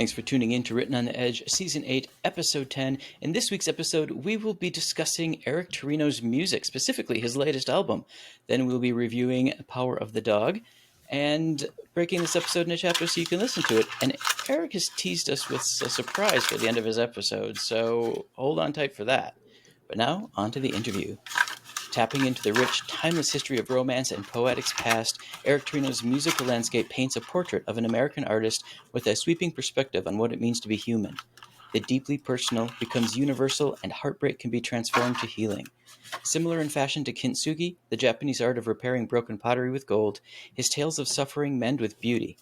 Thanks for tuning in to Written on the Edge, Season 8, Episode 10. In this week's episode, we will be discussing EricTerino's music, specifically his latest album. Then we'll be reviewing Power of the Dog and breaking this episode into chapters so you can listen to it. And Eric has teased us with a surprise for the end of his episode, so hold on tight for that. But now, on to the interview. Tapping into the rich, timeless history of romance and poetics past, EricTerino's musical landscape paints a portrait of an American artist with a sweeping perspective on what it means to be human. The deeply personal becomes universal, and heartbreak can be transformed to healing. Similar in fashion to Kintsugi, the Japanese art of repairing broken pottery with gold, his tales of suffering mend with beauty,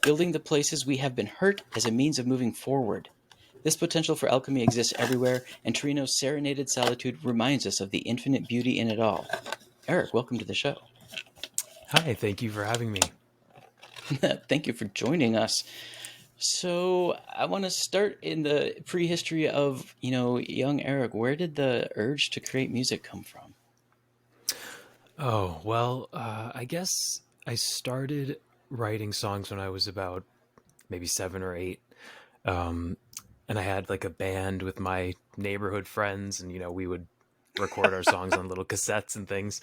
building the places we have been hurt as a means of moving forward. This potential for alchemy exists everywhere, and Terino's serenaded solitude reminds us of the infinite beauty in it all. Eric, welcome to the show. Hi, thank you for having me. Thank you for joining us. So I want to start in the prehistory of, young Eric. Where did the urge to create music come from? Oh, well, I guess I started writing songs when I was about maybe 7 or 8. And I had like a band with my neighborhood friends, and we would record our songs on little cassettes and things.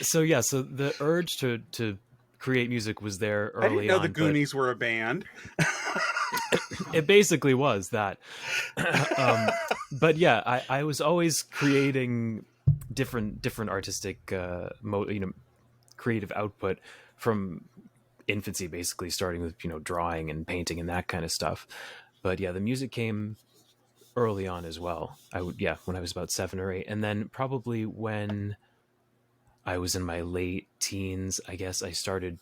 So the urge to create music was there early on. I didn't know the Goonies were a band. It basically was that. But yeah, I was always creating different artistic creative output from infancy, basically starting with drawing and painting and that kind of stuff. But yeah, the music came early on as well. When I was about 7 or 8, and then probably when I was in my late teens, I guess I started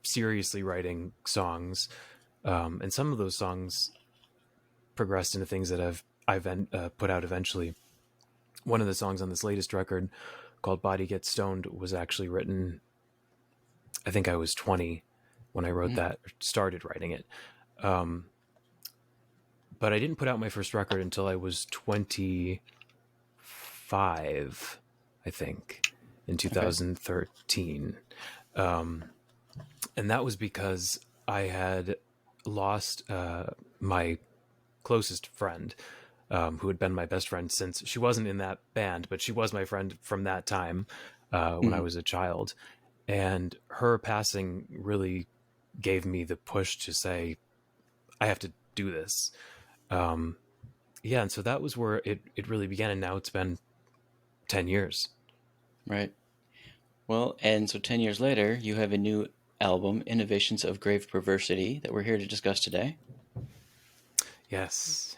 seriously writing songs, and some of those songs progressed into things that I've put out eventually. One of the songs on this latest record, called "Body Gets Stoned," was actually written, I think I was 20 when I wrote that, started writing it. But I didn't put out my first record until I was 25, I think, in 2013. And that was because I had lost my closest friend, who had been my best friend since. She wasn't in that band, but she was my friend from that time when I was a child. And her passing really gave me the push to say, I have to do this. And so that was where it really began, and now it's been 10 years. Right. Well, and so 10 years later, you have a new album, Innovations of Grave Perversity, that we're here to discuss today. Yes.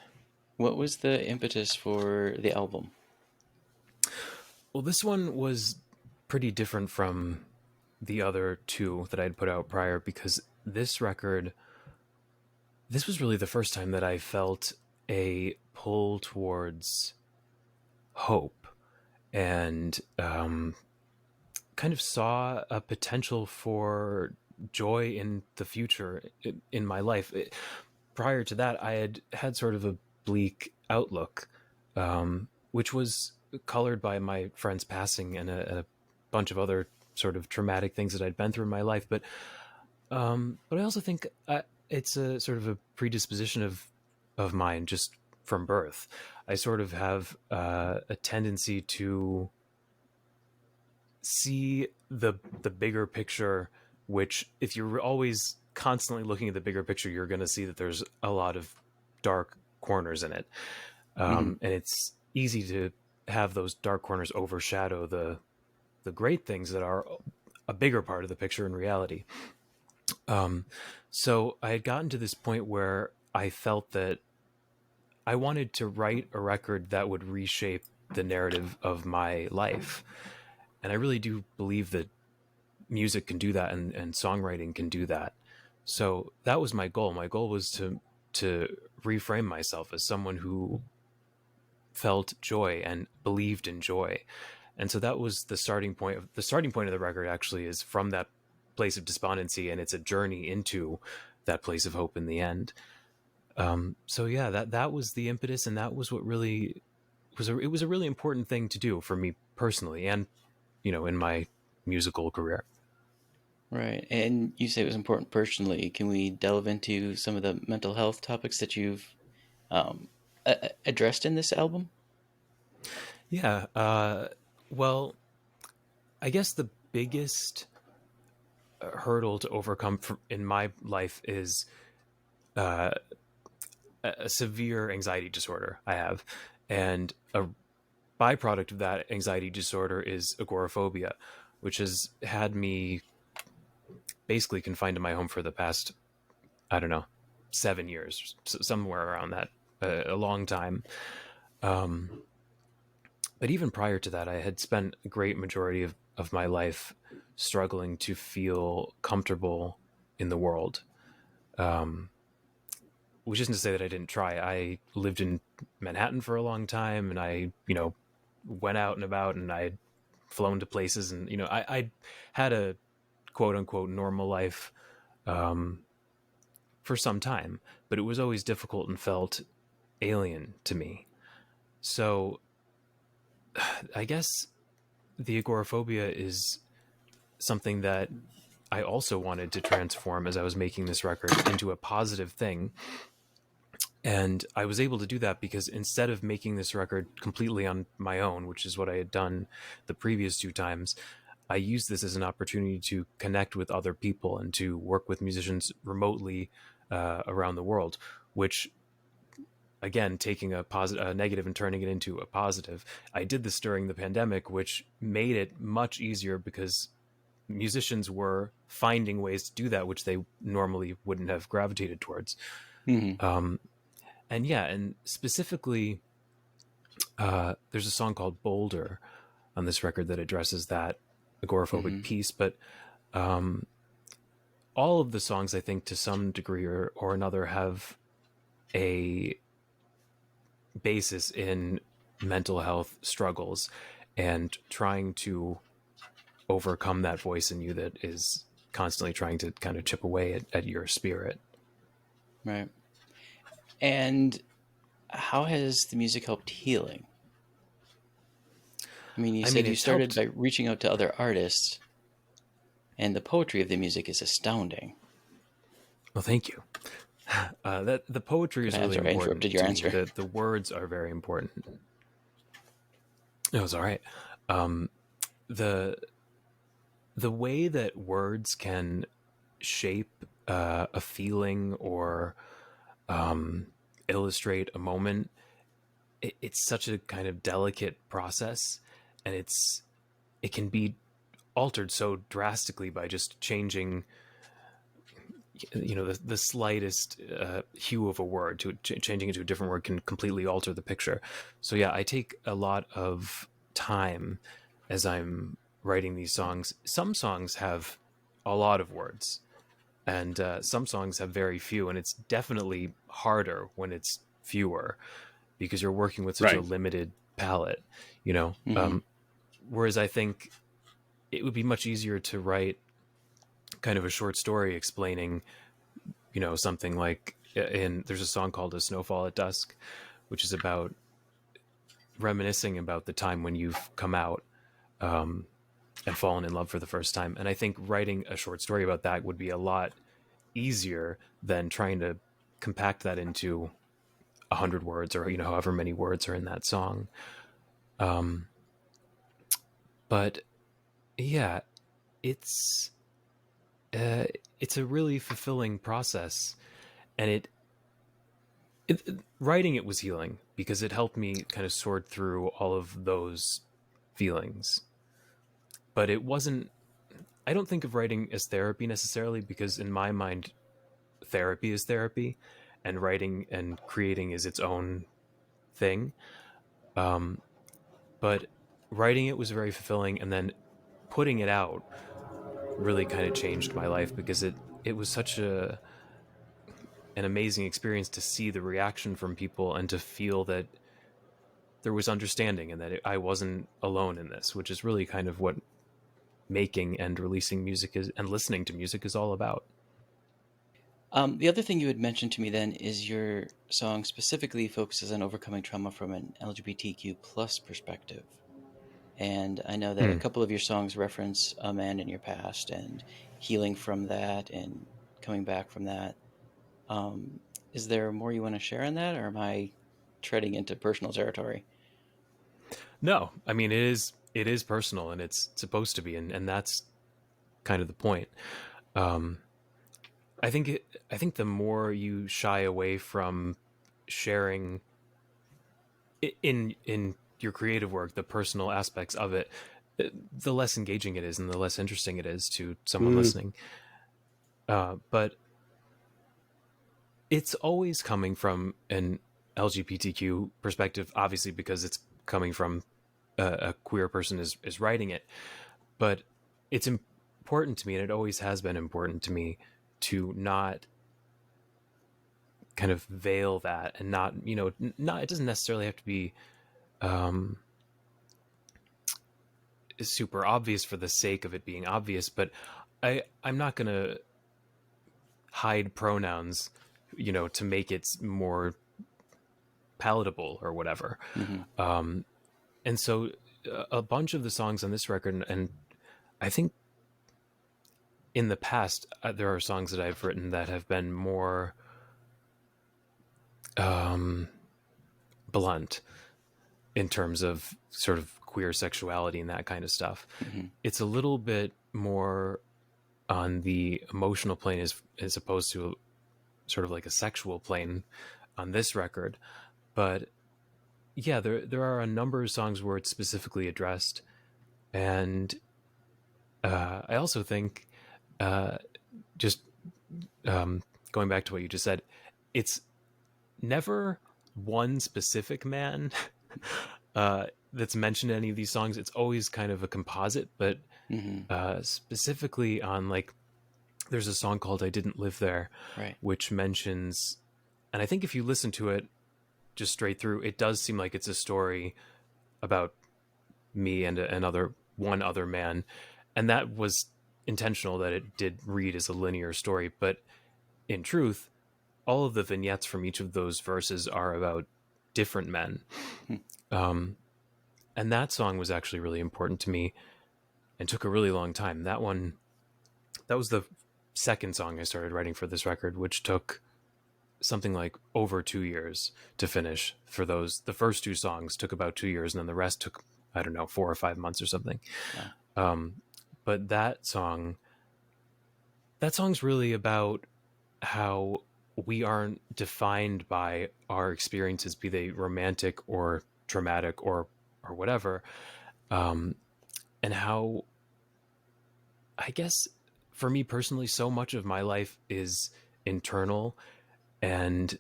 What was the impetus for the album? Well, this one was pretty different from the other two that I'd put out prior, because this record, this was really the first time that I felt a pull towards hope, and kind of saw a potential for joy in the future in my life. Prior to that, I had sort of a bleak outlook, which was colored by my friend's passing and a bunch of other sort of traumatic things that I'd been through in my life. But I also think it's a sort of a predisposition of mine just from birth. I sort of have a tendency to see the bigger picture, which if you're always constantly looking at the bigger picture, you're going to see that there's a lot of dark corners in it. And it's easy to have those dark corners overshadow the great things that are a bigger part of the picture in reality. So I had gotten to this point where I felt that I wanted to write a record that would reshape the narrative of my life. And I really do believe that music can do that, and songwriting can do that. So that was my goal. My goal was to reframe myself as someone who felt joy and believed in joy. And so that was the starting point. The starting point of the record actually is from that place of despondency, and it's a journey into that place of hope in the end. So yeah, that was the impetus, and that was what really it was a really important thing to do for me personally, and in my musical career. Right. And you say it was important personally. Can we delve into some of the mental health topics that you've um, addressed in this album? Yeah. Well, I guess the biggest hurdle to overcome in my life is uh, a severe anxiety disorder I have. And a byproduct of that anxiety disorder is agoraphobia, which has had me basically confined to my home for the past, I don't know, 7 years, somewhere around that, a long time. Um, but even prior to that, I had spent a great majority of my life struggling to feel comfortable in the world. Um, which isn't to say that I didn't try. I lived in Manhattan for a long time, and I, went out and about, and I had flown to places, and I had a quote unquote normal life um, for some time, but it was always difficult and felt alien to me. So I guess the agoraphobia is something that I also wanted to transform as I was making this record into a positive thing. And I was able to do that because instead of making this record completely on my own, which is what I had done the previous two times, I used this as an opportunity to connect with other people and to work with musicians remotely around the world, which again, taking a negative and turning it into a positive. I did this during the pandemic, which made it much easier because musicians were finding ways to do that, which they normally wouldn't have gravitated towards. Mm-hmm. And yeah, and specifically, there's a song called Boulder on this record that addresses that agoraphobic Mm-hmm. piece. But all of the songs, I think, to some degree or another, have a basis in mental health struggles and trying to overcome that voice in you that is constantly trying to kind of chip away at your spirit. Right. And how has the music helped healing? I mean, you I mean, said you it's started helped. by reaching out to other artists, and the poetry of the music is astounding. Well, thank you. That the poetry Go is ahead, I'm really sorry, I interrupted important your to me. answer. The words are very important. It was all right. Um, the the way that words can shape a feeling or illustrate a moment, it's such a kind of delicate process, and it can be altered so drastically by just changing the slightest hue of a word to changing it to a different word can completely alter the picture. So yeah, I take a lot of time as I'm writing these songs. Some songs have a lot of words, and some songs have very few, and it's definitely harder when it's fewer because you're working with such a Right. limited palette, you know. Mm-hmm. Whereas I think it would be much easier to write kind of a short story explaining, something like there's a song called "A Snowfall at Dusk," which is about reminiscing about the time when you've come out and fallen in love for the first time. And I think writing a short story about that would be a lot easier than trying to compact that into 100 words or however many words are in that song. But yeah, it's uh, it's a really fulfilling process, and writing it was healing because it helped me kind of sort through all of those feelings. But it wasn't. I don't think of writing as therapy necessarily because in my mind, therapy is therapy, and writing and creating is its own thing. But writing it was very fulfilling, and then putting it out really kind of changed my life because it was such an amazing experience to see the reaction from people and to feel that there was understanding and that I wasn't alone in this, which is really kind of what making and releasing music is and listening to music is all about. The other thing you had mentioned to me then is your song specifically focuses on overcoming trauma from an LGBTQ plus perspective. And I know that a couple of your songs reference a man in your past and healing from that and coming back from that. Is there more you want to share on that, or am I treading into personal territory? No, I mean it is personal, and it's supposed to be, and that's kind of the point. Um, I think the more you shy away from sharing in your creative work the personal aspects of it, the less engaging it is, and the less interesting it is to someone listening. But it's always coming from an LGBTQ perspective, obviously, because it's coming from a queer person is writing it. But it's important to me, and it always has been important to me, to not kind of veil that, and not, not, it doesn't necessarily have to be super obvious for the sake of it being obvious, but I'm not going to hide pronouns, to make it more palatable or whatever. Mm-hmm. And so a bunch of the songs on this record, and I think in the past, there are songs that I've written that have been more blunt in terms of sort of queer sexuality and that kind of stuff. Mm-hmm. It's a little bit more on the emotional plane as opposed to sort of like a sexual plane on this record. But yeah, there are a number of songs where it's specifically addressed. And I also think, just going back to what you just said, it's never one specific man that's mentioned in any of these songs. It's always kind of a composite, but specifically on, like, there's a song called I Didn't Live There, Right. which mentions, and I think if you listen to it just straight through, it does seem like it's a story about me and one other man. And that was intentional, that it did read as a linear story. But in truth, all of the vignettes from each of those verses are about different men. And that song was actually really important to me and took a really long time. That was the second song I started writing for this record, which took something like over 2 years to finish. For the first two songs took about 2 years, and then the rest took, I don't know, 4 or 5 months or something. Yeah. But that song's really about how we aren't defined by our experiences, be they romantic or traumatic or whatever. And how, I guess, for me personally, so much of my life is internal, and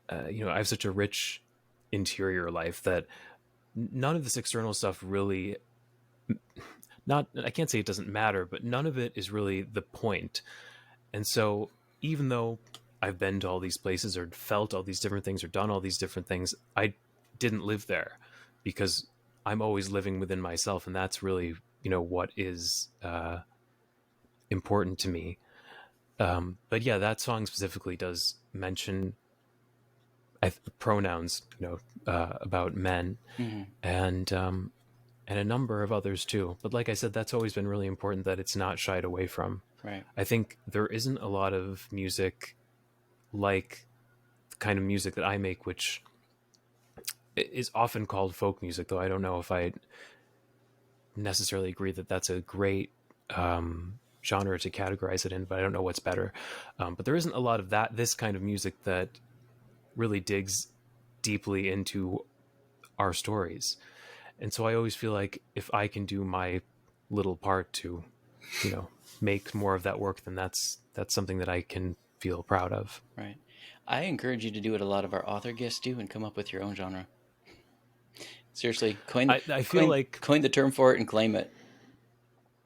I have such a rich interior life that none of this external stuff really, I can't say it doesn't matter, but none of it is really the point. And so even though I've been to all these places or felt all these different things or done all these different things, I didn't live there, because I'm always living within myself. And that's really, what is important to me. But yeah, that song specifically does mention pronouns, about men, and a number of others too. But like I said, that's always been really important, that it's not shied away from. Right. I think there isn't a lot of music like the kind of music that I make, which is often called folk music, though I don't know if I necessarily agree that that's a great genre to categorize it in, but I don't know what's better. But there isn't a lot of this kind of music that really digs deeply into our stories. And so I always feel like if I can do my little part to, make more of that work, then that's something that I can feel proud of. Right. I encourage you to do what a lot of our author guests do and come up with your own genre. Seriously, I feel like coin the term for it and claim it.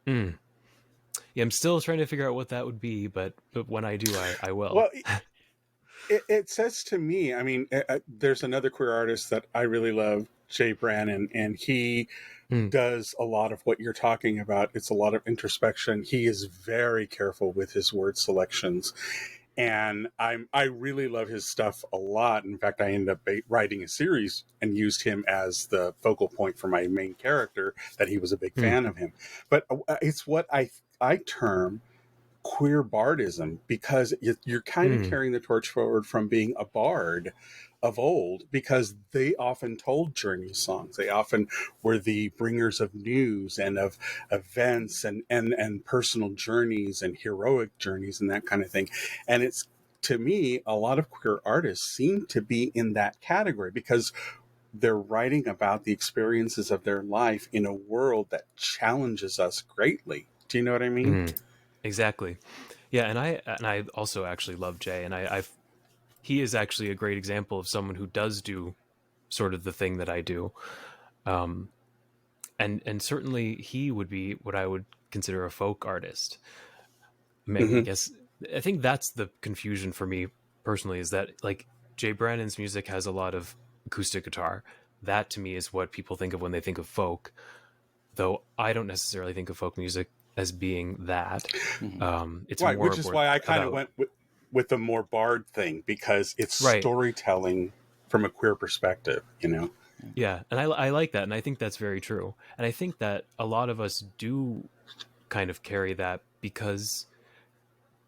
Yeah, I'm still trying to figure out what that would be, but when I do, I will. Well, it says to me, I mean, there's another queer artist that I really love, Jay Brannon, and he does a lot of what you're talking about. It's a lot of introspection. He is very careful with his word selections. And I really love his stuff a lot. In fact, I ended up writing a series and used him as the focal point for my main character, that he was a big fan of him. But it's what I term queer bardism, because you're kind of carrying the torch forward from being a bard of old, because they often told journey songs. They often were the bringers of news and of events and personal journeys and heroic journeys and that kind of thing. And it's, to me, a lot of queer artists seem to be in that category, because they're writing about the experiences of their life in a world that challenges us greatly. Do you know what I mean? Exactly. Yeah, and I also actually love Jay, and he is actually a great example of someone who does do sort of the thing that I do. And certainly he would be what I would consider a folk artist. I guess I think that's the confusion for me personally, is that like Jay Brannon's music has a lot of acoustic guitar. That to me is what people think of when they think of folk, though I don't necessarily think of folk music as being that. It's Right, more which is why I kind of went with the more bard thing, because it's storytelling from a queer perspective, you know? Yeah, and I like that, and I think that's very true. And I think that a lot of us do kind of carry that because,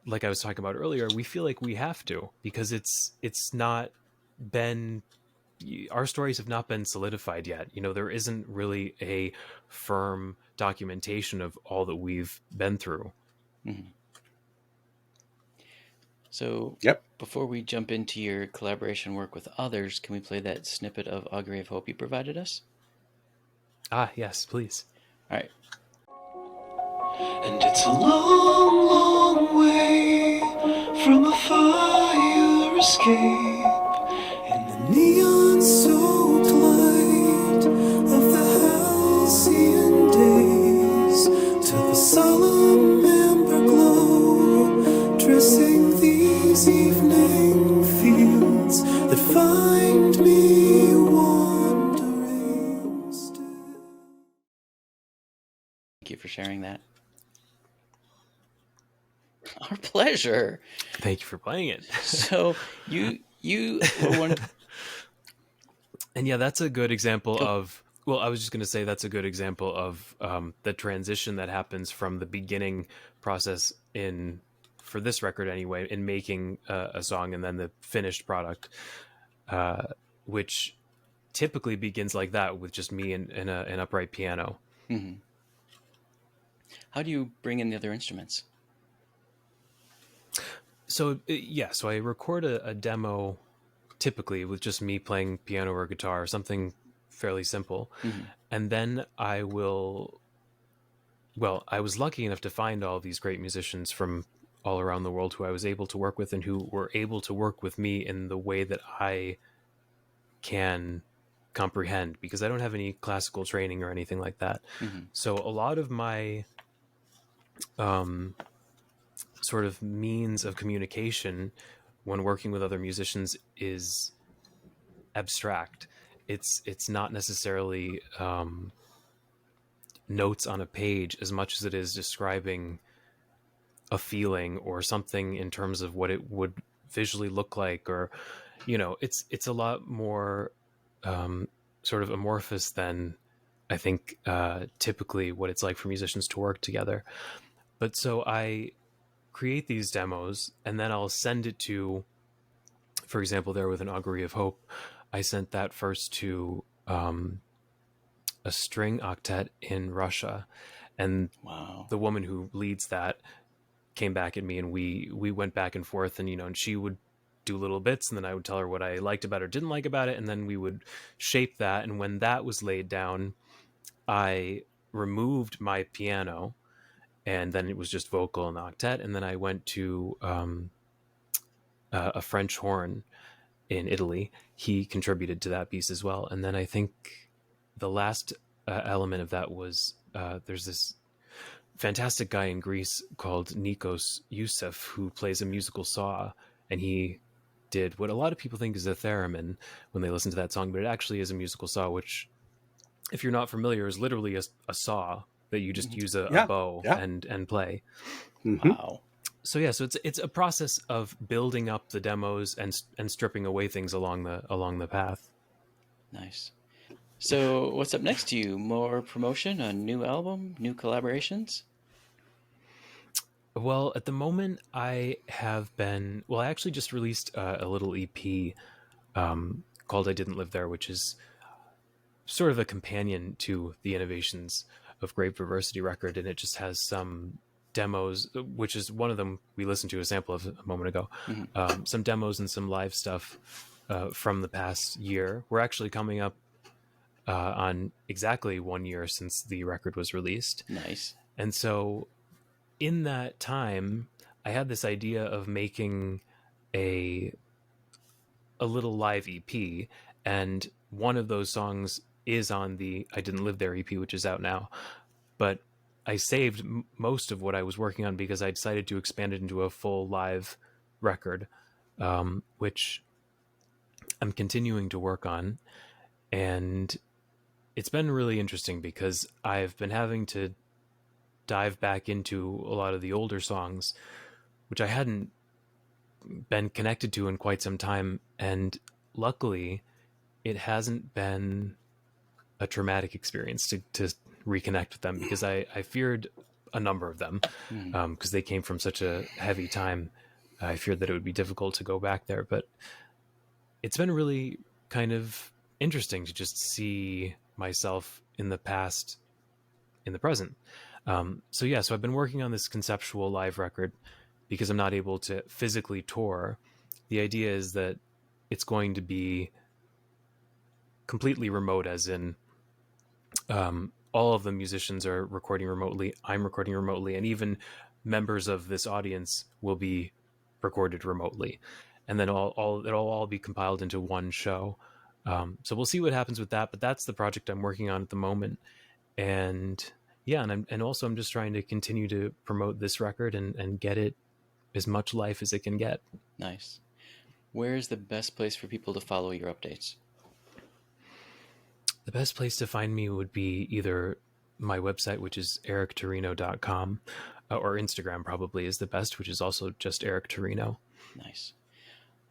like I was talking about earlier, we feel like we have to, because it's not been, our stories have not been solidified yet. You know, there isn't really a firm documentation of all that we've been through. So before we jump into your collaboration work with others, can we play that snippet of Augury of Hope you provided us? Ah, yes, please. All right. And it's a long, long way from a fire escape in the neon soaked light of the halcyon days, to the solemn amber glow dressing these evening fields that find me wandering still. Thank you for sharing that. Our pleasure. Thank you for playing it. So you were one. And yeah, that's a good example of, well, I was just going to say that's a good example of the transition that happens from the beginning process for this record anyway, in making a song, and then the finished product, which typically begins like that, with just me and an upright piano. Mm-hmm. How do you bring in the other instruments? So so I record a demo typically with just me playing piano or guitar, something fairly simple. And then I was lucky enough to find all these great musicians from all around the world who I was able to work with, and who were able to work with me in the way that I can comprehend, because I don't have any classical training or anything like that. So a lot of my sort of means of communication when working with other musicians is abstract. It's not necessarily notes on a page as much as it is describing a feeling or something in terms of what it would visually look like, or, you know, it's a lot more sort of amorphous than I think typically what it's like for musicians to work together. But so I create these demos, and then I'll send it to, for example, there with an Augury of Hope, I sent that first to a string octet in Russia, and the woman who leads that came back at me, and we went back and forth, and, you know, and she would do little bits, and then I would tell her what I liked about it or didn't like about it, and then we would shape that. And when that was laid down, I removed my piano, and then it was just vocal and octet. And then I went to a French horn in Italy. He contributed to that piece as well. And then I think the last element of that was there's this fantastic guy in Greece called Nikos Youssef, who plays a musical saw, and he did what a lot of people think is a theremin when they listen to that song, but it actually is a musical saw, which, if you're not familiar, is literally a saw that you just use a bow and play. Wow. So yeah, so it's a process of building up the demos and stripping away things along the path. Nice. So what's up next to you? More promotion, a new album, new collaborations? Well, at the moment, I actually just released a little EP called "I Didn't Live There," which is sort of a companion to the Innovations of Grave Perversity record, and it just has some demos, which is one of them we listened to a sample of a moment ago. Some demos and some live stuff from the past year. We're actually coming up on exactly 1 year since the record was released. Nice. And so in that time, I had this idea of making a little live EP, and one of those songs is on the I Didn't Live There EP, which is out now. But I saved most of what I was working on because I decided to expand it into a full live record, which I'm continuing to work on. And it's been really interesting because I've been having to dive back into a lot of the older songs, which I hadn't been connected to in quite some time. And luckily, it hasn't been a traumatic experience to reconnect with them, because I feared a number of them because they came from such a heavy time. I feared that it would be difficult to go back there, but it's been really kind of interesting to just see myself in the past, in the present. So I've been working on this conceptual live record because I'm not able to physically tour. The idea is that it's going to be completely remote, as in all of the musicians are recording remotely, I'm recording remotely, and even members of this audience will be recorded remotely. And then it'll all be compiled into one show. So we'll see what happens with that, but that's the project I'm working on at the moment. And yeah, and also I'm just trying to continue to promote this record and get it as much life as it can get. Nice. Where is the best place for people to follow your updates? The best place to find me would be either my website, which is EricTerino.com, or Instagram probably is the best, which is also just EricTerino. Nice.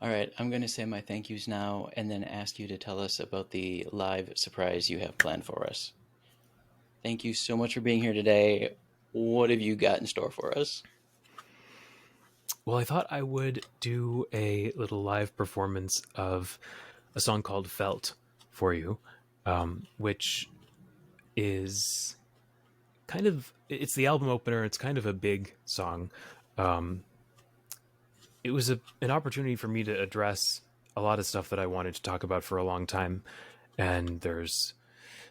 All right, I'm going to say my thank yous now and then ask you to tell us about the live surprise you have planned for us. Thank you so much for being here today. What have you got in store for us? Well, I thought I would do a little live performance of a song called Felt for you, which is kind of, it's the album opener. It's kind of a big song. It was an opportunity for me to address a lot of stuff that I wanted to talk about for a long time. And there's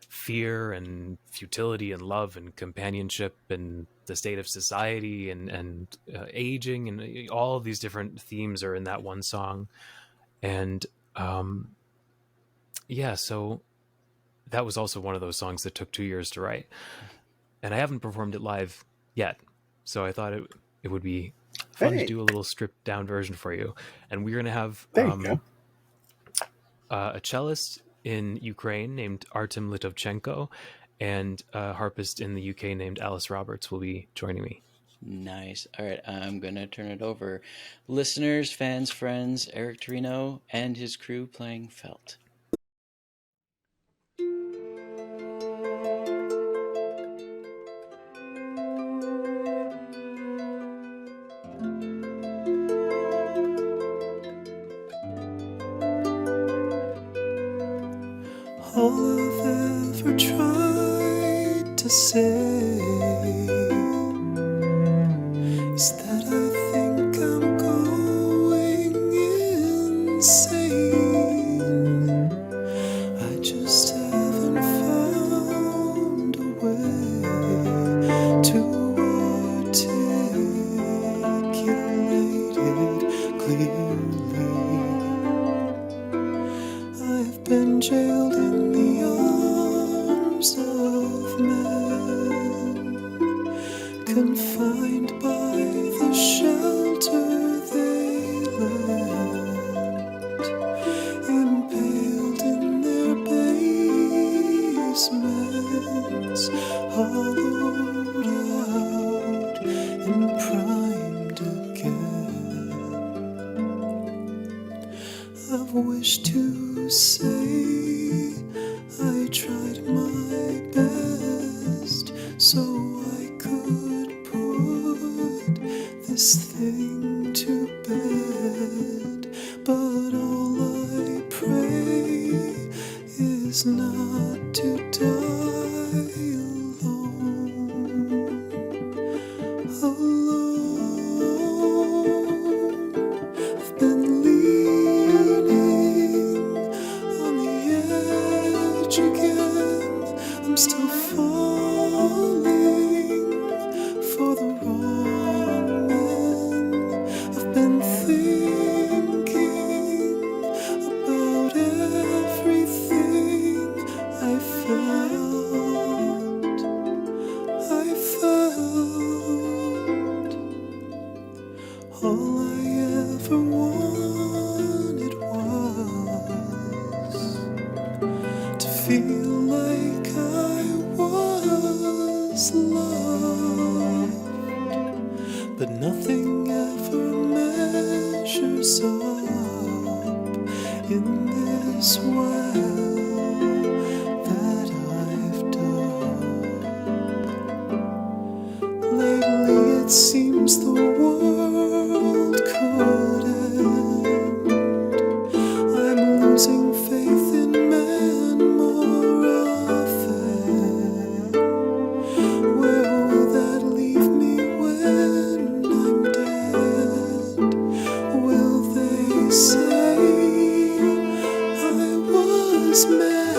fear and futility and love and companionship and the state of society and aging, and all of these different themes are in that one song. And so that was also one of those songs that took 2 years to write, and I haven't performed it live yet, so I thought it would be fun to do a little stripped down version for you. And we're gonna have a cellist in Ukraine named Artem Litovchenko, and a harpist in the UK named Alice Roberts will be joining me. Nice. All right, I'm going to turn it over. Listeners, fans, friends, EricTerino and his crew playing Felt. All I've ever tried to say is that I think I'm going insane. I just haven't found a way to articulate it clearly. I've been jailed in the arms of men, confined by the shelter they lent, impaled in their basements, hollowed out and primed again. not to die alone. I've been leaning on the edge again. I'm still falling for the wrong man. I've been thinking about everything I felt. All I ever wanted was to feel like I was loved, but nothing ever measures up in this well that I've dug. Lately it seems the world could end. I'm losing faith in men more often. Where will that leave me when I'm dead? Will they say I was mad?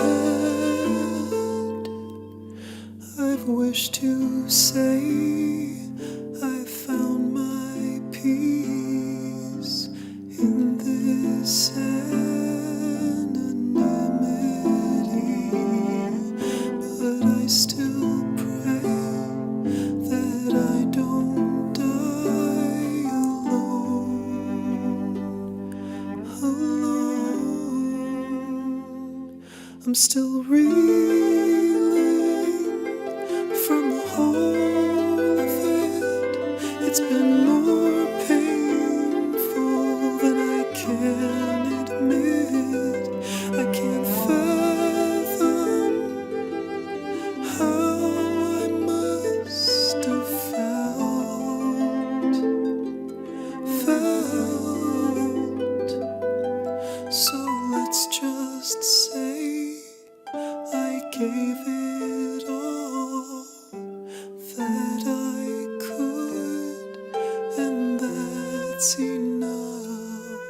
I've wished to say I found my peace in this anonymity, but I still pray that I don't die alone. I'm still reeling from the whole of it. It's been more painful than I can admit. I can't fathom how I must have felt. So let's just say I gave it all that I could, and that's enough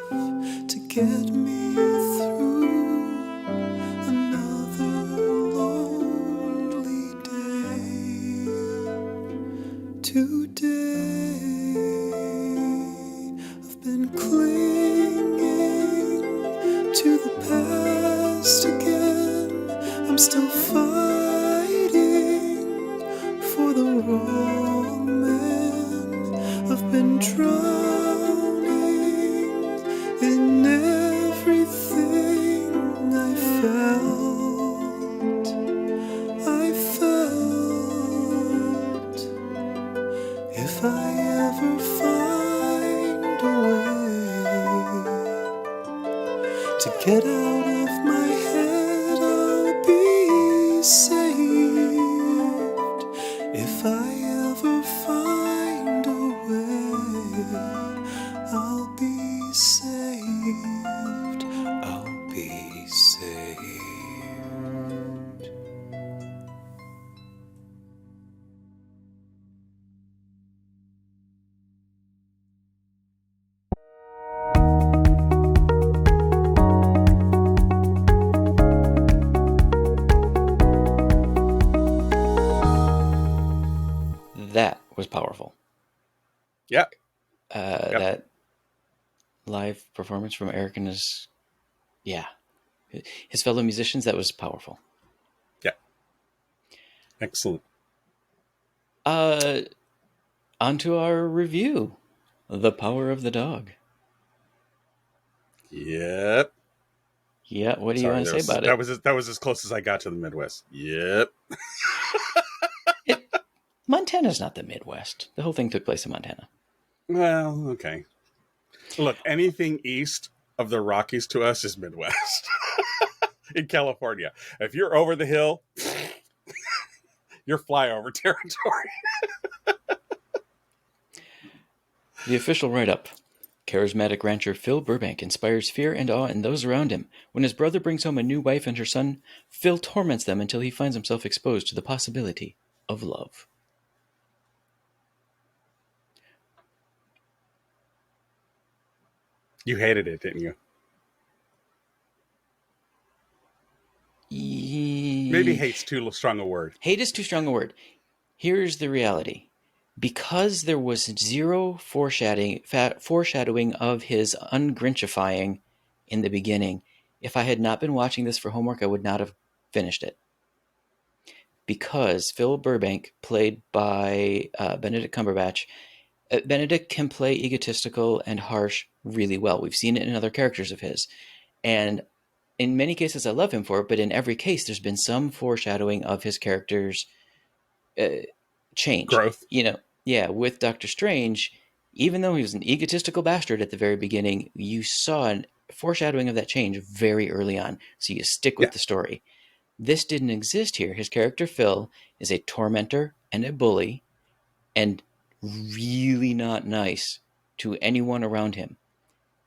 to get me through another lonely day. Today I've been clinging to the past again. I'm still fighting for the wrong man. I've been drowning in everything I felt. If I ever find a way to get out of my head, I'll be saved. If I ever find a way, I'll be saved. I'll be saved. That was powerful. Yeah. That live performance from Eric and his fellow musicians, that was powerful. Yeah. Excellent. On to our review. The Power of the Dog. Yep. Yeah, what do you want to say about it? That was as close as I got to the Midwest. Yep. Montana's not the Midwest. The whole thing took place in Montana. Well, okay. Look, anything east of the Rockies to us is Midwest. In California. If you're over the hill, you're flyover territory. The official write-up Charismatic rancher Phil Burbank inspires fear and awe in those around him. When his brother brings home a new wife and her son, Phil torments them until he finds himself exposed to the possibility of love. You hated it, didn't you? Maybe hate's too strong a word. Hate is too strong a word. Here's the reality. Because there was zero foreshadowing of his ungrinchifying in the beginning, if I had not been watching this for homework, I would not have finished it. Because Phil Burbank, played by Benedict Cumberbatch, Benedict can play egotistical and harsh really well. We've seen it in other characters of his. And in many cases, I love him for it, but in every case, there's been some foreshadowing of his character's change. Growth. With Doctor Strange, even though he was an egotistical bastard at the very beginning, you saw a foreshadowing of that change very early on. So you stick with the story. This didn't exist here. His character, Phil, is a tormentor and a bully and really not nice to anyone around him.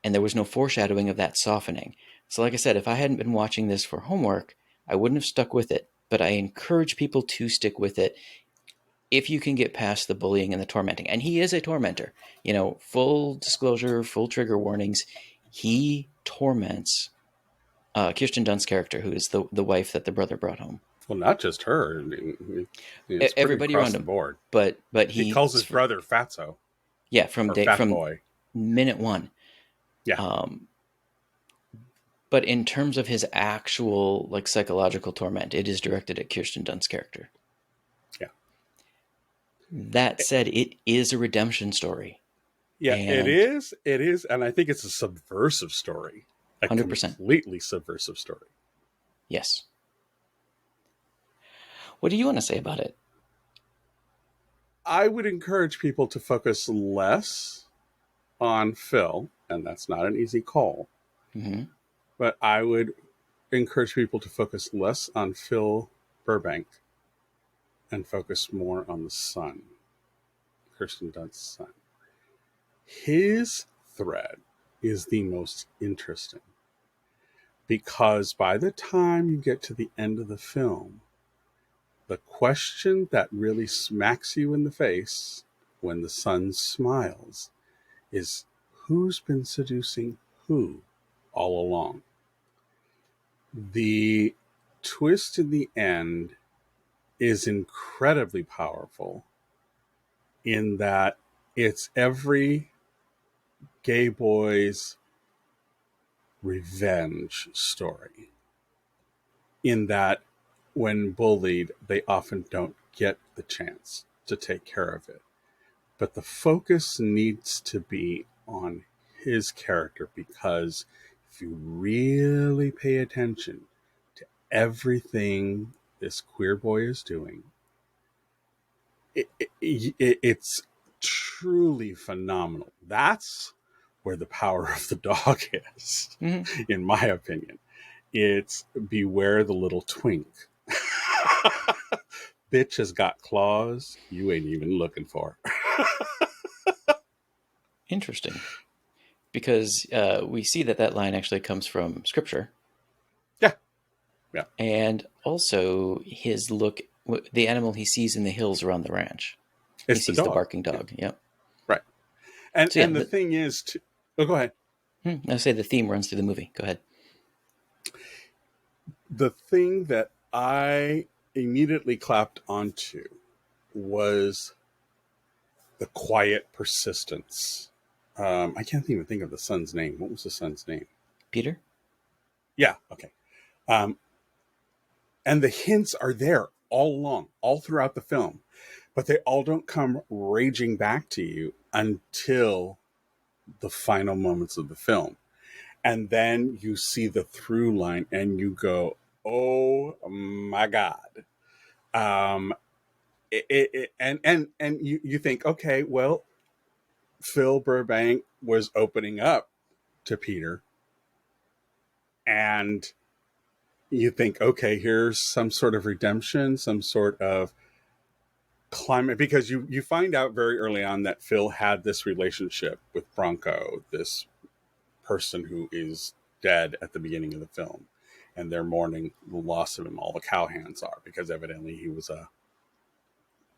And there was no foreshadowing of that softening. So like I said, if I hadn't been watching this for homework, I wouldn't have stuck with it. But I encourage people to stick with it if you can get past the bullying and the tormenting. And he is a tormentor. Full disclosure, full trigger warnings. He torments Kirsten Dunst's character, who is the wife that the brother brought home. Well, not just her. It's everybody around him. The board. But he calls his brother Fatso. Yeah, from boy. minute one. Yeah. But in terms of his actual psychological torment, it is directed at Kirsten Dunst's character. Yeah. That said, it is a redemption story. Yeah, it is. It is, and I think it's a subversive story. 100%. Completely subversive story. Yes. What do you want to say about it? I would encourage people to focus less on Phil, and that's not an easy call. Mm-hmm. But I would encourage people to focus less on Phil Burbank and focus more on the son, Kirsten Dunst's son. His thread is the most interesting because by the time you get to the end of the film, the question that really smacks you in the face when the son smiles is who's been seducing who all along? The twist in the end is incredibly powerful in that it's every gay boy's revenge story. In that when bullied, they often don't get the chance to take care of it. But the focus needs to be on his character because if you really pay attention to everything this queer boy is doing, it's truly phenomenal. That's where the power of the dog is, in my opinion. It's beware the little twink. Bitch has got claws you ain't even looking for. Interesting. Because we see that line actually comes from scripture. Yeah. And also his look, the animal he sees in the hills around the ranch. He sees the barking dog. Yeah. Yep. Right. And so, the thing is, go ahead. I'll say the theme runs through the movie. Go ahead. The thing that I immediately clapped onto was the quiet persistence. I can't even think of the son's name. What was the son's name? Peter? Yeah, okay. And the hints are there all along, all throughout the film, but they all don't come raging back to you until the final moments of the film. And then you see the through line and you go, oh my God. And you think, okay, well, Phil Burbank was opening up to Peter. And you think, okay, here's some sort of redemption, some sort of climate, because you find out very early on that Phil had this relationship with Bronco, this person who is dead at the beginning of the film, and they're mourning the loss of him. All the cowhands are, because evidently he was a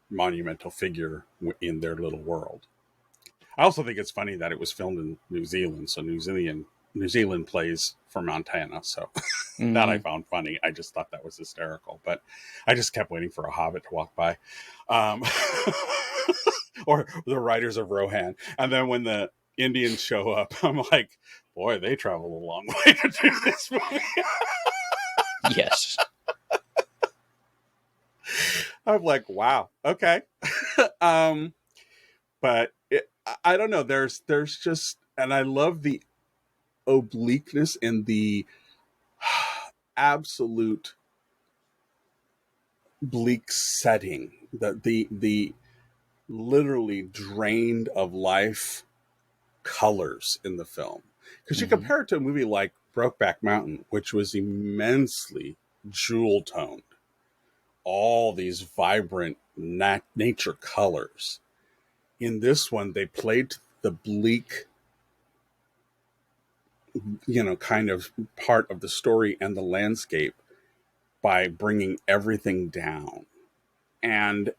monumental figure in their little world. I also think it's funny that it was filmed in New Zealand, so New Zealand plays for Montana, so that I found funny. I just thought that was hysterical, but I just kept waiting for a hobbit to walk by, or the Riders of Rohan. And then when the Indians show up, I'm like, boy, they travel a long way to do this movie. Yes. I'm like, wow, okay. But I don't know. There's just, and I love the obliqueness and the absolute bleak setting, the literally drained of life colors in the film. Because you compare it to a movie like Brokeback Mountain, which was immensely jewel toned, all these vibrant nature colors. In this one, they played the bleak, kind of part of the story and the landscape by bringing everything down. And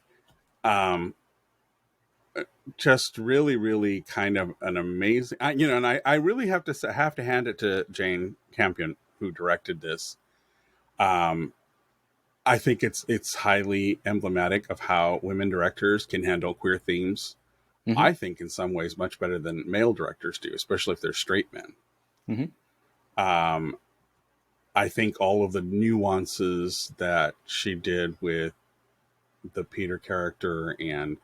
just really, really kind of an amazing, and I really have to hand it to Jane Campion, who directed this. I think it's highly emblematic of how women directors can handle queer themes. I think in some ways much better than male directors do, especially if they're straight men. I think all of the nuances that she did with the Peter character and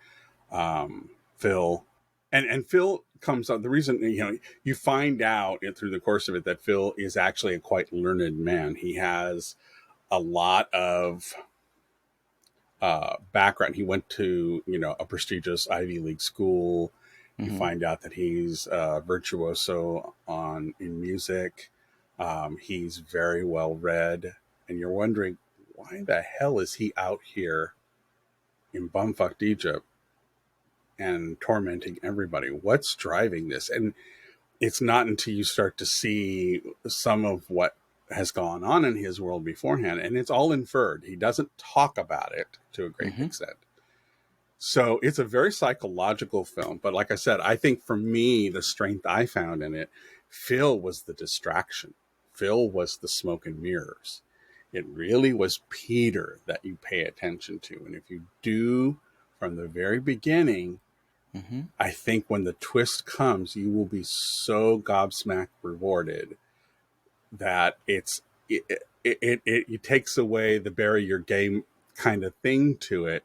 Phil, and Phil comes up. The reason, you find out through the course of it that Phil is actually a quite learned man. He has a lot of background. He went to, a prestigious Ivy League school. You find out that he's virtuoso in music. He's very well read, and you're wondering, why the hell is he out here in bumfucked Egypt and tormenting everybody? What's driving this? And it's not until you start to see some of what has gone on in his world beforehand, and it's all inferred. He doesn't talk about it to a great extent. So it's a very psychological film. But like I said, I think for me, the strength I found in it, Phil was the distraction. Phil was the smoke and mirrors. It really was Peter that you pay attention to. And if you do from the very beginning, I think when the twist comes, you will be so gobsmacked rewarded that it takes away the bury your game kind of thing to it,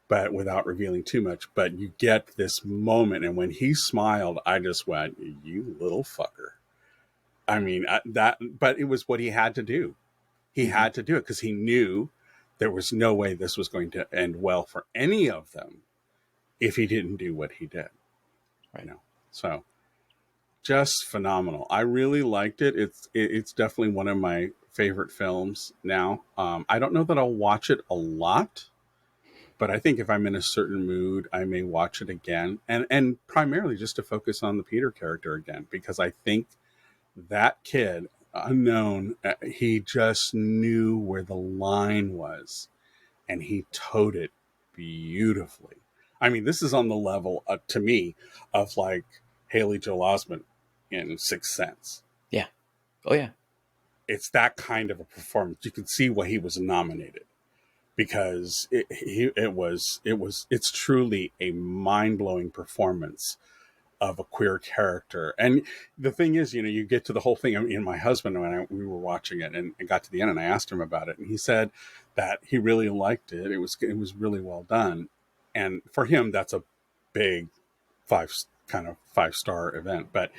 but without revealing too much. But you get this moment, and when he smiled, I just went, "You little fucker." I mean, but it was what he had to do. He had to do it because he knew there was no way this was going to end well for any of them if he didn't do what he did. Right now, so just phenomenal. I really liked it. It's definitely one of my favorite films now. I don't know that I'll watch it a lot, but I think if I'm in a certain mood, I may watch it again, and primarily just to focus on the Peter character again, because I think that kid, unknown, he just knew where the line was, and he towed it beautifully. I mean, this is on the level, to me, of like Haley Joel Osment in Sixth Sense. Yeah. Oh, yeah. It's that kind of a performance. You can see why he was nominated, because it's truly a mind-blowing performance of a queer character. And the thing is, you get to the whole thing. I mean, my husband, when we were watching it and got to the end, and I asked him about it, and he said that he really liked it. It was really well done. And for him, that's a big five-star event. But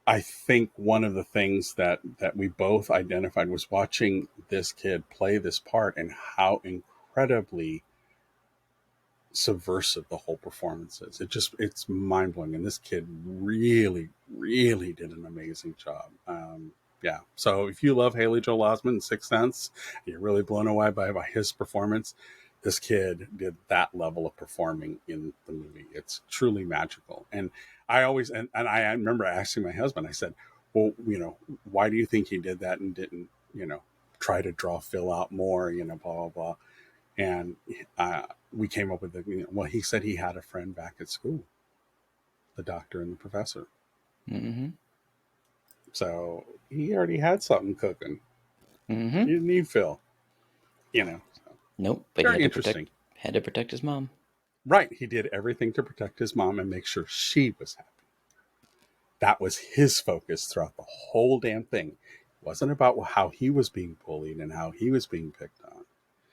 I think one of the things that we both identified was watching this kid play this part, and how incredibly subversive the whole performance is. It's mind-blowing, and this kid really, really did an amazing job. Yeah, so if you love Haley Joel Osment in Sixth Sense, you're really blown away by his performance, this kid did that level of performing in the movie. It's truly magical. And I always, and I remember asking my husband, I said, well, why do you think he did that and didn't, try to draw Phil out more, blah, blah, blah. And we came up with well, he said he had a friend back at school, the doctor and the professor. Mm-hmm. So he already had something cooking. Mm-hmm. You didn't need Phil, So. Nope, but Very he interesting. had to protect his mom. Right. He did everything to protect his mom and make sure she was happy. That was his focus throughout the whole damn thing. It wasn't about how he was being bullied and how he was being picked on.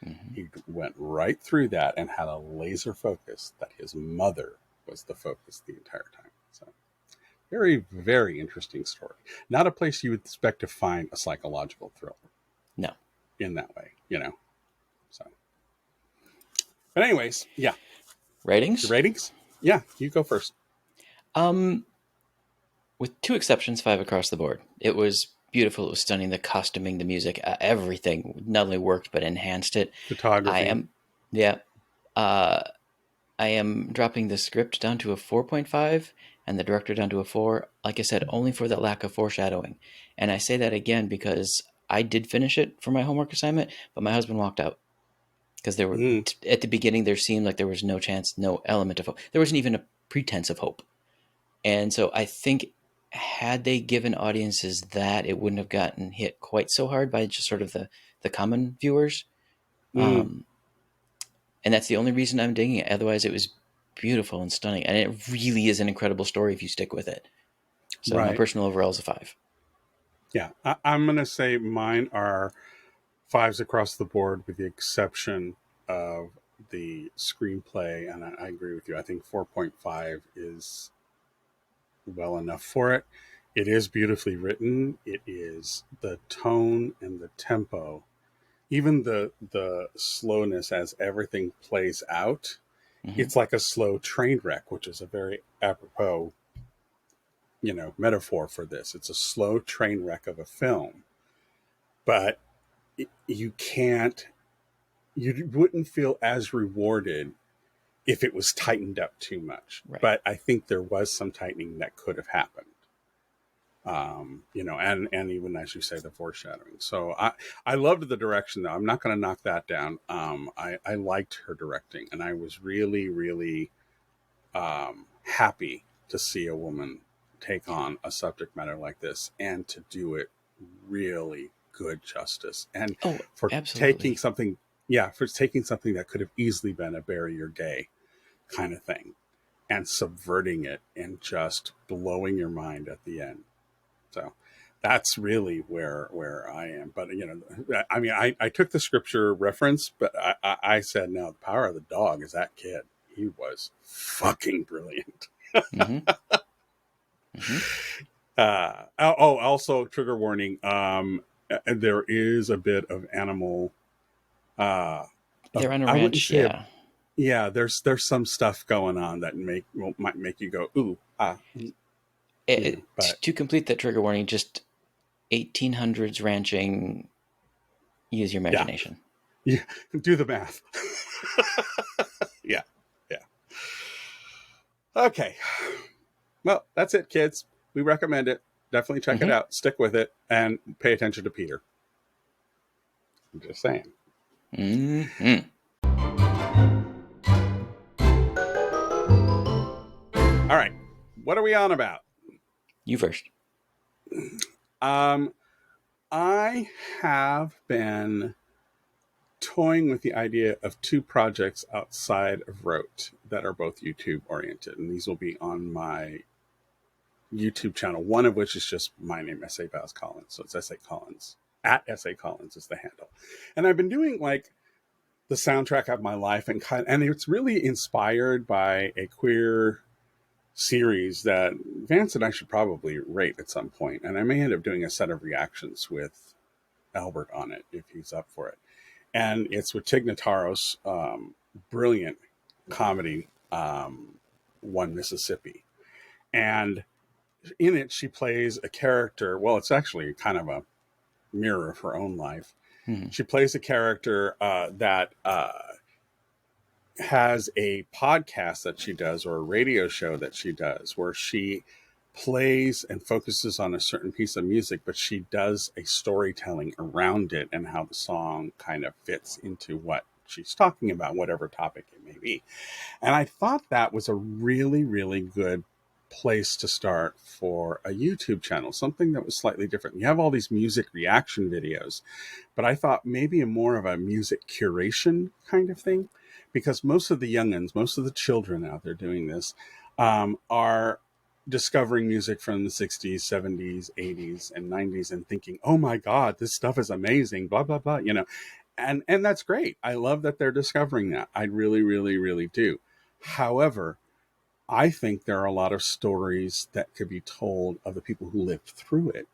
Mm-hmm. He went right through that and had a laser focus that his mother was the focus the entire time. So very, very interesting story. Not a place you would expect to find a psychological thriller. No. In that way, So. But anyways, yeah. Ratings? Your ratings? Yeah, you go first. With 2 exceptions, 5 across the board. It was beautiful. It was stunning. The costuming, the music, everything not only worked but enhanced it. Photography. I am dropping the script down to a 4.5 and the director down to a 4. Like I said, only for that lack of foreshadowing. And I say that again because I did finish it for my homework assignment, but my husband walked out. Because there were at the beginning, there seemed like there was no chance, no element of hope. There wasn't even a pretense of hope. And so I think had they given audiences that, it wouldn't have gotten hit quite so hard by just sort of the common viewers. And that's the only reason I'm digging it. Otherwise, it was beautiful and stunning. And it really is an incredible story if you stick with it. So my personal overall is a 5. Yeah, I'm going to say mine are 5s across the board with the exception of the screenplay. And I agree with you. I think 4.5 is well enough for it. It is beautifully written. It is the tone and the tempo, even the slowness as everything plays out. Mm-hmm. It's like a slow train wreck, which is a very apropos, metaphor for this. It's a slow train wreck of a film, but you wouldn't feel as rewarded if it was tightened up too much. Right. But I think there was some tightening that could have happened. And even as you say, the foreshadowing. So I loved the direction though. I'm not going to knock that down. I liked her directing, and I was really, really happy to see a woman take on a subject matter like this and to do it really good justice. And for taking something that could have easily been a bury your gay kind of thing and subverting it and just blowing your mind at the end. So that's really where I am. But, I took the scripture reference, but I said, no, the power of the dog is that kid. He was fucking brilliant. Mm-hmm. Mm-hmm. Also trigger warning. There is a bit of animal. They're on a ranch. Yeah. Yeah. There's some stuff going on that might make you go, ooh, to complete that trigger warning, just 1800s ranching. Use your imagination. Yeah. Do the math. Yeah. Okay. Well, that's it, kids. We recommend it. Definitely check it out. Stick with it and pay attention to Peter. I'm just saying. Mm-hmm. All right. What are we on about? You first. I have been toying with the idea of 2 projects outside of Wrote that are both YouTube oriented. And these will be on my YouTube channel, one of which is just my name, S.A. Baz Collins. So it's S.A. Collins. At S.A. Collins is the handle. And I've been doing like the soundtrack of my life, and it's really inspired by a queer series that Vance and I should probably rate at some point. And I may end up doing a set of reactions with Albert on it if he's up for it. And it's with Tig Notaro's brilliant comedy, One Mississippi. And in it, she plays a character. Well, it's actually kind of a mirror of her own life. Mm-hmm. She plays a character that has a podcast that she does, or a radio show that she does, where she plays and focuses on a certain piece of music, but she does a storytelling around it and how the song kind of fits into what she's talking about, whatever topic it may be. And I thought that was a really, really good place to start for a YouTube channel, something that was slightly different. You have all these music reaction videos, but I thought maybe more of a music curation kind of thing, because most of the youngins, most of the children out there doing this are discovering music from the 60s, 70s, 80s, and 90s and thinking, oh my God, this stuff is amazing, blah, blah, blah, you know. And that's great. I love that they're discovering that. I really, really, really do. However, I think there are a lot of stories that could be told of the people who lived through it.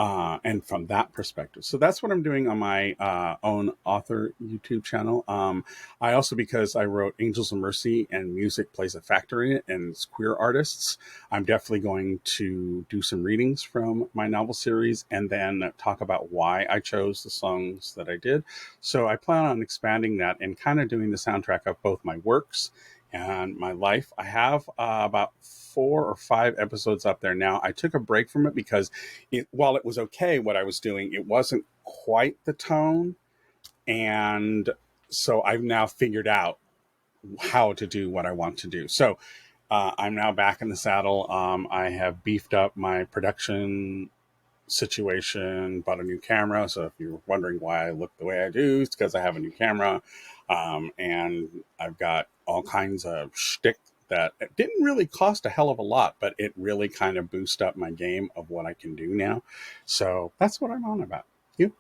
And from that perspective. So that's what I'm doing on my own author YouTube channel. I also, because I wrote Angels of Mercy and music plays a factor in it, and it's queer artists, I'm definitely going to do some readings from my novel series and then talk about why I chose the songs that I did. So I plan on expanding that and kind of doing the soundtrack of both my works and my life. I have about 4 or 5 episodes up there now. I took a break from it because while it was okay what I was doing, it wasn't quite the tone. And so I've now figured out how to do what I want to do. So I'm now back in the saddle. I have beefed up my production situation, bought a new camera. So if you're wondering why I look the way I do, it's because I have a new camera. And I've got all kinds of shtick that it didn't really cost a hell of a lot, but it really kind of boosted up my game of what I can do now. So that's what I'm on about. You?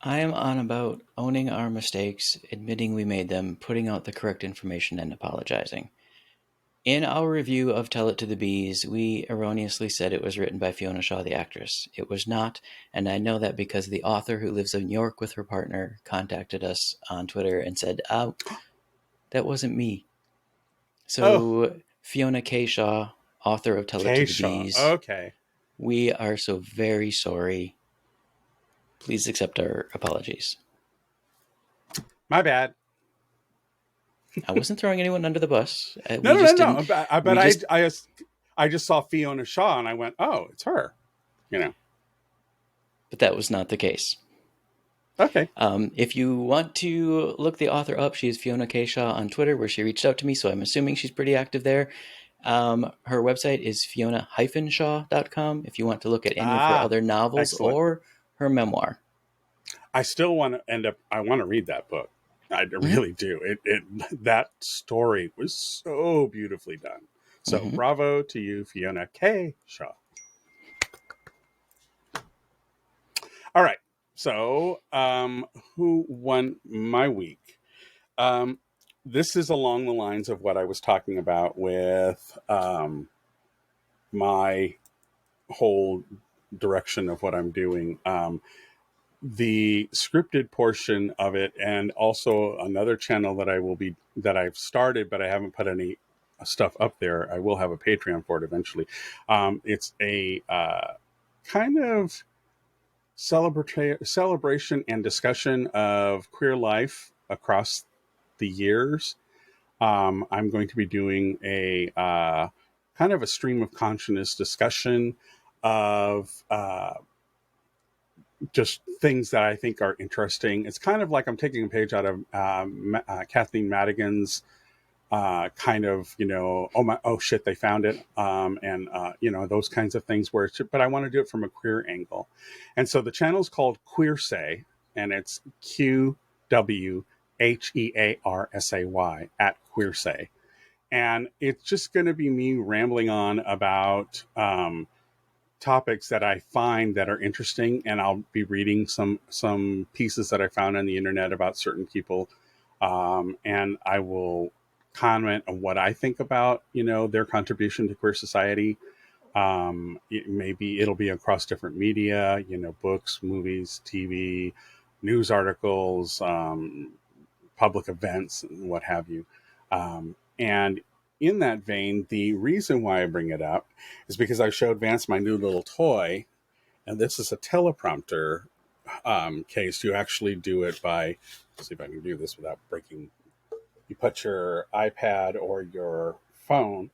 I am on about owning our mistakes, admitting we made them, putting out the correct information, and apologizing. In our review of Tell It to the Bees, we erroneously said it was written by Fiona Shaw, the actress. It was not, and I know that because the author, who lives in New York with her partner, contacted us on Twitter and said, that wasn't me. So Fiona K. Shaw, author of Tell It to the Bees. Okay. We are so very sorry. Please accept our apologies. My bad. I wasn't throwing anyone under the bus. No. But I just saw Fiona Shaw and I went, oh, it's her. You know. But that was not the case. Okay. If you want to look the author up, she is Fiona K. Shaw on Twitter, where she reached out to me, so I'm assuming she's pretty active there. Her website is fiona-shaw.com if you want to look at any of her other novels. Excellent. Or her memoir. I still want to read that book. I really do. That story was so beautifully done. So bravo to you, Fiona K. Shaw. All right. So who won my week? This is along the lines of what I was talking about with my whole direction of what I'm doing. The scripted portion of it, and also another channel that I've started, but I haven't put any stuff up there. I will have a Patreon for it eventually. It's a kind of celebration and discussion of queer life across the years. I'm going to be doing a kind of a stream of consciousness discussion of just things that I think are interesting. It's kind of like I'm taking a page out of Kathleen Madigan's kind of, oh shit, they found it. And those kinds of things but I want to do it from a queer angle. And so the channel is called Queersay, and it's QWHEARSAY at Queersay. And it's just going to be me rambling on about topics that I find that are interesting, and I'll be reading some pieces that I found on the internet about certain people, and I will comment on what I think about their contribution to queer society. Maybe it'll be across different media, books, movies, TV, news articles, public events, and what have you. And in that vein, the reason why I bring it up is because I showed Vance my new little toy, and this is a teleprompter case. You actually do it by, let's see if I can do this without breaking you put your iPad or your phone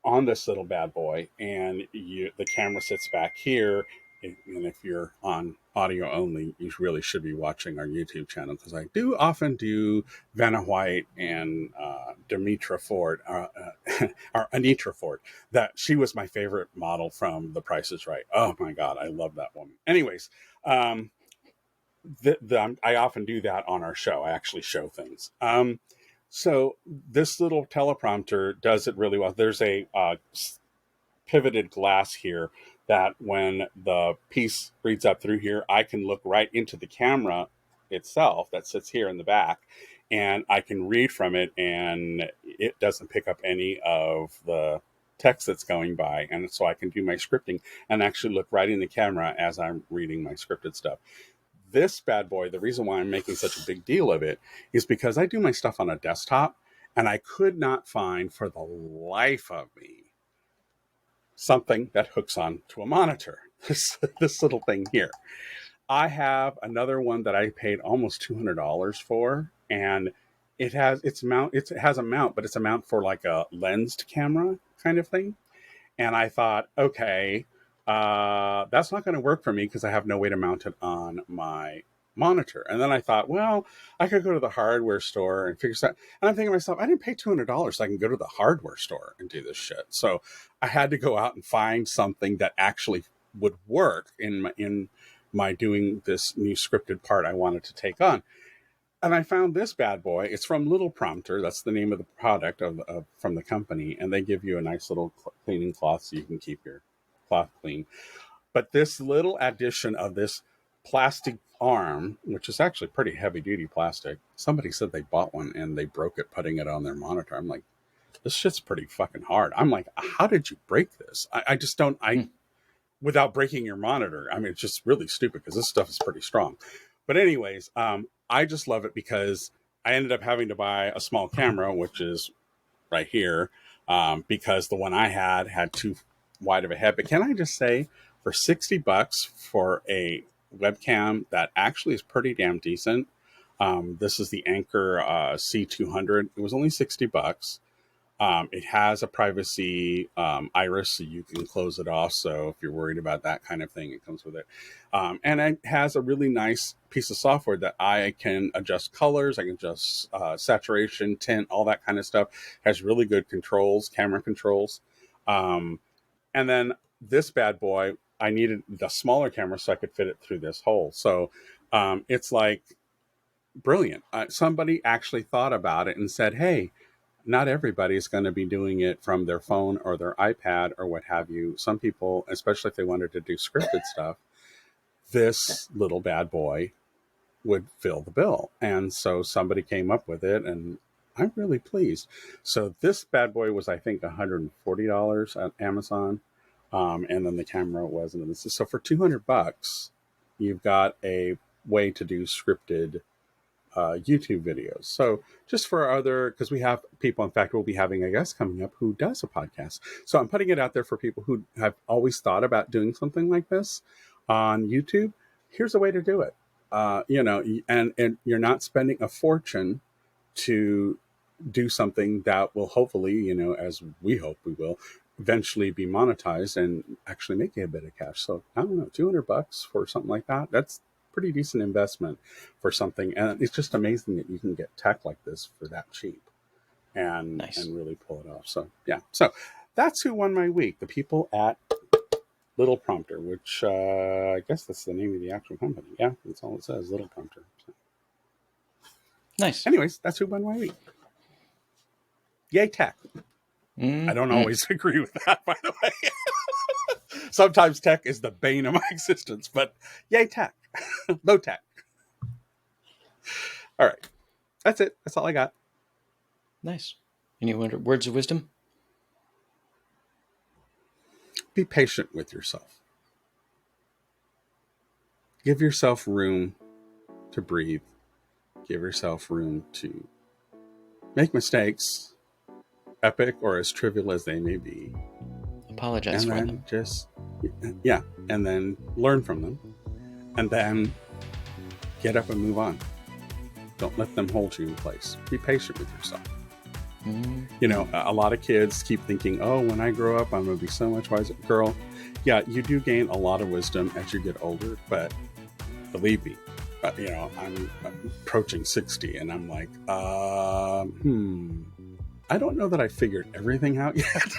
on this little bad boy, and the camera sits back here. And if you're on audio only, you really should be watching our YouTube channel, because I do often do Vanna White and Demetra Ford, or Anitra Ford. That she was my favorite model from The Price is Right. Oh my God, I love that woman. Anyways, I often do that on our show. I actually show things. So this little teleprompter does it really well. There's a pivoted glass here that when the piece reads up through here, I can look right into the camera itself that sits here in the back, and I can read from it, and it doesn't pick up any of the text that's going by. And so I can do my scripting and actually look right in the camera as I'm reading my scripted stuff. This bad boy, the reason why I'm making such a big deal of it is because I do my stuff on a desktop, and I could not find for the life of me something that hooks on to a monitor. This little thing here. I have another one that I paid almost $200 for, and it has it has a mount, but it's a mount for like a lensed camera kind of thing. And I thought, okay, that's not going to work for me because I have no way to mount it on my monitor. And then I thought, well, I could go to the hardware store and figure that. And I'm thinking to myself, I didn't pay $200 so I can go to the hardware store and do this shit. So I had to go out and find something that actually would work in my doing this new scripted part I wanted to take on. And I found this bad boy. It's from Little Prompter. That's the name of the product from the company. And they give you a nice little cleaning cloth so you can keep your cloth clean. But this little addition of this plastic arm, which is actually pretty heavy duty plastic. Somebody said they bought one and they broke it putting it on their monitor. I'm like, this shit's pretty fucking hard. I'm like, how did you break this? I just don't, without breaking your monitor. I mean, it's just really stupid because this stuff is pretty strong. But anyways, I just love it because I ended up having to buy a small camera, which is right here, because the one I had too wide of a head. But can I just say, for $60 for a webcam that actually is pretty damn decent. This is the Anker C200. It was only $60. It has a privacy iris, so you can close it off. So if you're worried about that kind of thing, it comes with it. And it has a really nice piece of software that I can adjust colors. I can adjust saturation, tint, all that kind of stuff. It has really good controls, camera controls. And then this bad boy, I needed the smaller camera so I could fit it through this hole. So it's like brilliant. Somebody actually thought about it and said, hey, not everybody's going to be doing it from their phone or their iPad or what have you. Some people, especially if they wanted to do scripted stuff, this little bad boy would fill the bill. And so somebody came up with it, and I'm really pleased. So this bad boy was, I think, $140 at Amazon. And then the camera was, and this is, so for $200, you've got a way to do scripted YouTube videos. So just for because we have people, in fact, we'll be having a guest coming up who does a podcast. So I'm putting it out there for people who have always thought about doing something like this on YouTube. Here's a way to do it. And you're not spending a fortune to do something that will hopefully, as we hope we will, eventually be monetized and actually make you a bit of cash. So I don't know, $200 for something like that. That's pretty decent investment for something. And it's just amazing that you can get tech like this for that cheap and really pull it off. So yeah. So that's who won my week. The people at Little Prompter, which I guess that's the name of the actual company. Yeah, that's all it says, Little Prompter. So. Nice. Anyways, that's who won my week. Yay, tech. I don't always agree with that, by the way. Sometimes tech is the bane of my existence, but yay, tech. Low tech. All right. That's it. That's all I got. Nice. Any words of wisdom? Be patient with yourself. Give yourself room to breathe. Give yourself room to make mistakes, epic or as trivial as they may be. Apologize for them. And then learn from them. And then get up and move on. Don't let them hold you in place. Be patient with yourself. Mm-hmm. You know, a lot of kids keep thinking, oh, when I grow up, I'm going to be so much wiser. Girl, yeah, you do gain a lot of wisdom as you get older, but believe me, you know, I'm approaching 60 and I'm like, I don't know that I figured everything out yet.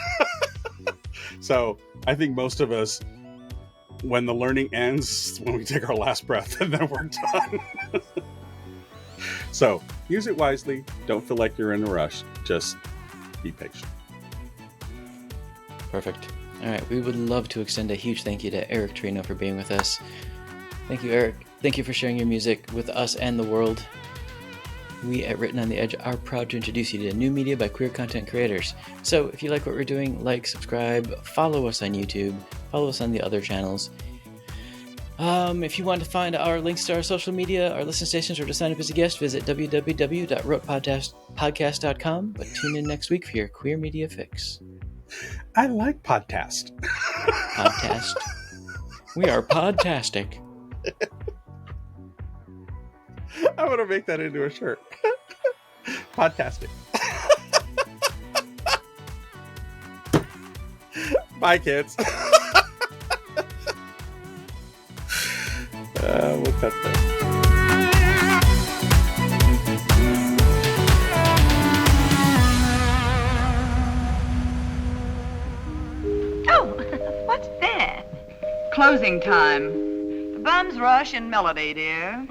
So I think most of us, when the learning ends, when we take our last breath, and then we're done. So use it wisely. Don't feel like you're in a rush. Just be patient. Perfect. All right. We would love to extend a huge thank you to EricTerino for being with us. Thank you, Eric. Thank you for sharing your music with us and the world. We at Written on the Edge are proud to introduce you to new media by queer content creators. So if you like what we're doing, like, subscribe, follow us on YouTube, follow us on the other channels. If you want to find our links to our social media, our listen stations, or to sign up as a guest, visit www.rotepodcast.com. But tune in next week for your queer media fix. I like podcast. Podcast. We are podtastic. I'm going to make that into a shirt. Podcasting. Bye, kids. We'll cut that. Oh, what's that? Closing time. The bums rush in melody, dear.